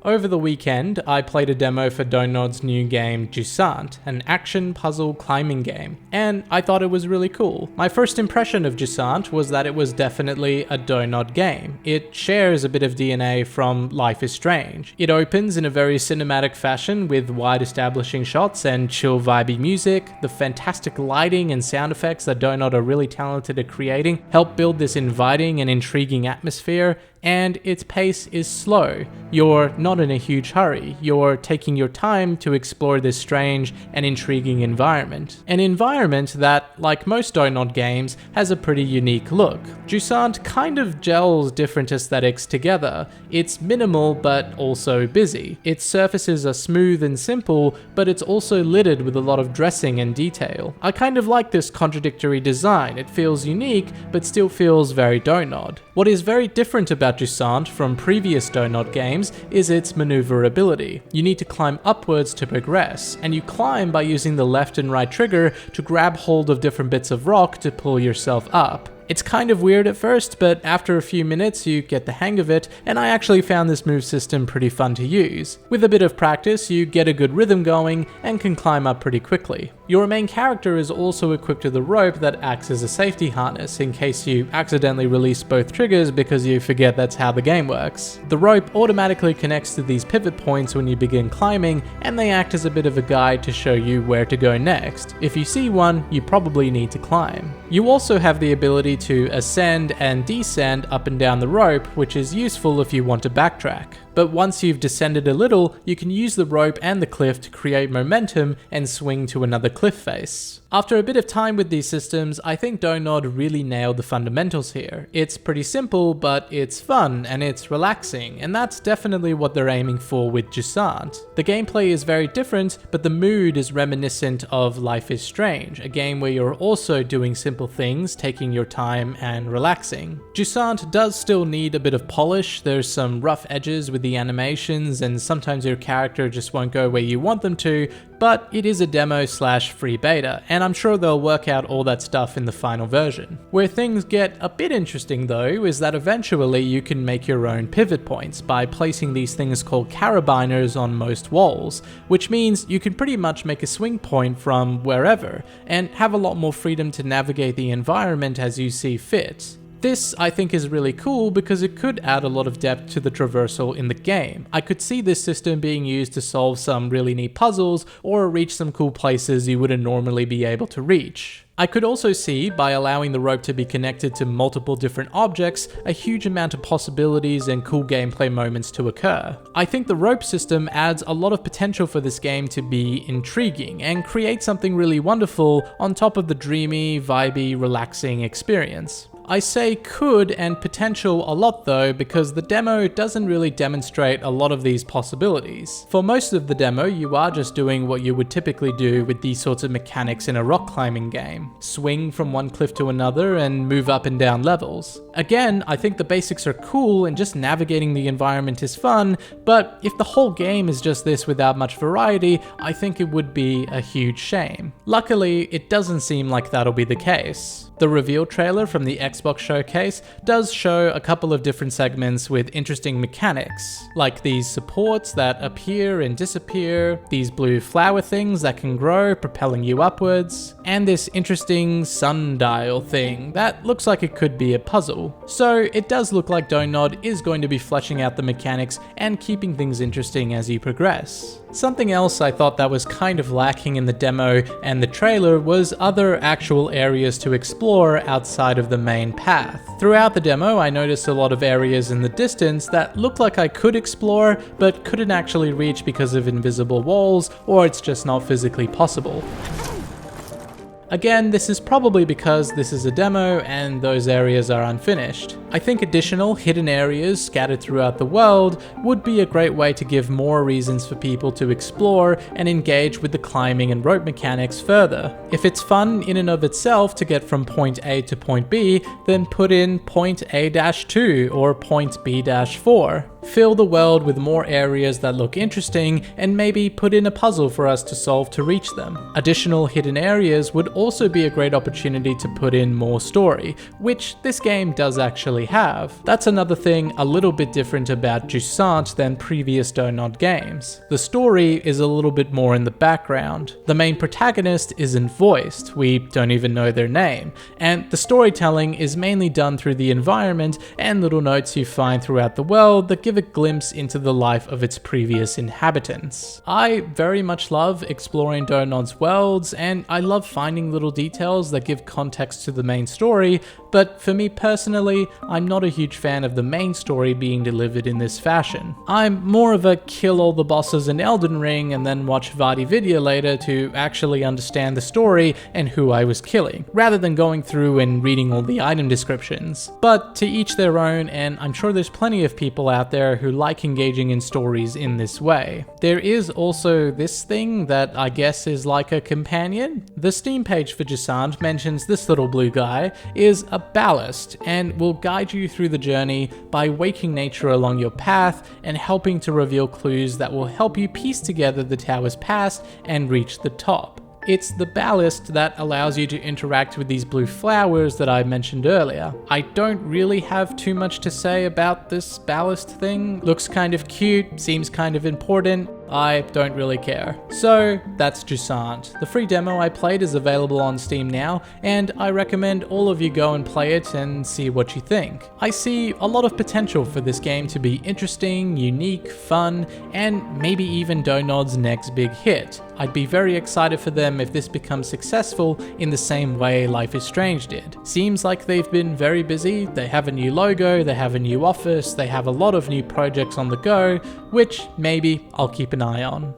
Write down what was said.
Over the weekend, I played a demo for Dontnod's new game Jusant, an action puzzle climbing game, and I thought it was really cool. My first impression of Jusant was that it was definitely a Dontnod game. It shares a bit of DNA from Life is Strange. It opens in a very cinematic fashion with wide establishing shots and chill vibey music. The fantastic lighting and sound effects that Dontnod are really talented at creating help build this inviting and intriguing atmosphere, and its pace is slow. You're not in a huge hurry. You're taking your time to explore this strange and intriguing environment. An environment that, like most Dontnod games, has a pretty unique look. Jusant kind of gels different aesthetics together. It's minimal but also busy. Its surfaces are smooth and simple, but it's also littered with a lot of dressing and detail. I kind of like this contradictory design. It feels unique, but still feels very Dontnod. What is very different about Jusant from previous Dontnod games is its maneuverability. You need to climb upwards to progress, and you climb by using the left and right trigger to grab hold of different bits of rock to pull yourself up. It's kind of weird at first, but after a few minutes you get the hang of it, and I actually found this move system pretty fun to use. With a bit of practice, you get a good rhythm going and can climb up pretty quickly. Your main character is also equipped with a rope that acts as a safety harness in case you accidentally release both triggers because you forget that's how the game works. The rope automatically connects to these pivot points when you begin climbing, and they act as a bit of a guide to show you where to go next. If you see one, you probably need to climb. You also have the ability to ascend and descend up and down the rope, which is useful if you want to backtrack. But once you've descended a little, you can use the rope and the cliff to create momentum and swing to another cliff face. After a bit of time with these systems, I think Dontnod really nailed the fundamentals here. It's pretty simple, but it's fun and it's relaxing, and that's definitely what they're aiming for with Jusant. The gameplay is very different, but the mood is reminiscent of Life is Strange, a game where you're also doing simple things, taking your time and relaxing. Jusant does still need a bit of polish. There's some rough edges with the animations, and sometimes your character just won't go where you want them to, but it is a demo / free beta, and I'm sure they'll work out all that stuff in the final version. Where things get a bit interesting though is that eventually you can make your own pivot points by placing these things called carabiners on most walls, which means you can pretty much make a swing point from wherever, and have a lot more freedom to navigate the environment as you see fit. This, I think, is really cool because it could add a lot of depth to the traversal in the game. I could see this system being used to solve some really neat puzzles or reach some cool places you wouldn't normally be able to reach. I could also see, by allowing the rope to be connected to multiple different objects, a huge amount of possibilities and cool gameplay moments to occur. I think the rope system adds a lot of potential for this game to be intriguing and create something really wonderful on top of the dreamy, vibey, relaxing experience. I say could and potential a lot though, because the demo doesn't really demonstrate a lot of these possibilities. For most of the demo, you are just doing what you would typically do with these sorts of mechanics in a rock climbing game. Swing from one cliff to another and move up and down levels. Again, I think the basics are cool and just navigating the environment is fun, but if the whole game is just this without much variety, I think it would be a huge shame. Luckily, it doesn't seem like that'll be the case. The reveal trailer from the Xbox showcase does show a couple of different segments with interesting mechanics, like these supports that appear and disappear, these blue flower things that can grow, propelling you upwards, and this interesting sundial thing that looks like it could be a puzzle. So it does look like Dontnod is going to be fleshing out the mechanics and keeping things interesting as you progress. Something else I thought that was kind of lacking in the demo and the trailer was other actual areas to explore outside of the main path. Throughout the demo, I noticed a lot of areas in the distance that looked like I could explore, but couldn't actually reach because of invisible walls, or it's just not physically possible. Again, this is probably because this is a demo and those areas are unfinished. I think additional hidden areas scattered throughout the world would be a great way to give more reasons for people to explore and engage with the climbing and rope mechanics further. If it's fun in and of itself to get from point A to point B, then put in point A-2 or point B-4. fill the world with more areas that look interesting, and maybe put in a puzzle for us to solve to reach them. Additional hidden areas would also be a great opportunity to put in more story, which this game does actually have. That's another thing a little bit different about Jusant than previous Dontnod games. The story is a little bit more in the background. The main protagonist isn't voiced, we don't even know their name, and the storytelling is mainly done through the environment and little notes you find throughout the world that give a glimpse into the life of its previous inhabitants. I very much love exploring Dontnod's worlds, and I love finding little details that give context to the main story, but for me personally, I'm not a huge fan of the main story being delivered in this fashion. I'm more of a kill all the bosses in Elden Ring and then watch Vadi video later to actually understand the story and who I was killing, rather than going through and reading all the item descriptions. But to each their own, and I'm sure there's plenty of people out there who like engaging in stories in this way. There is also this thing that I guess is like a companion. The Steam page for Jusant mentions this little blue guy is a ballast and will guide you through the journey by waking nature along your path and helping to reveal clues that will help you piece together the tower's past and reach the top. It's the ballast that allows you to interact with these blue flowers that I mentioned earlier. I don't really have too much to say about this ballast thing. Looks kind of cute, seems kind of important. I don't really care. So that's Jusant. The free demo I played is available on Steam now, and I recommend all of you go and play it and see what you think. I see a lot of potential for this game to be interesting, unique, fun, and maybe even Dontnod's next big hit. I'd be very excited for them if this becomes successful in the same way Life is Strange did. Seems like they've been very busy, they have a new logo, they have a new office, they have a lot of new projects on the go, which maybe I'll keep an eye on.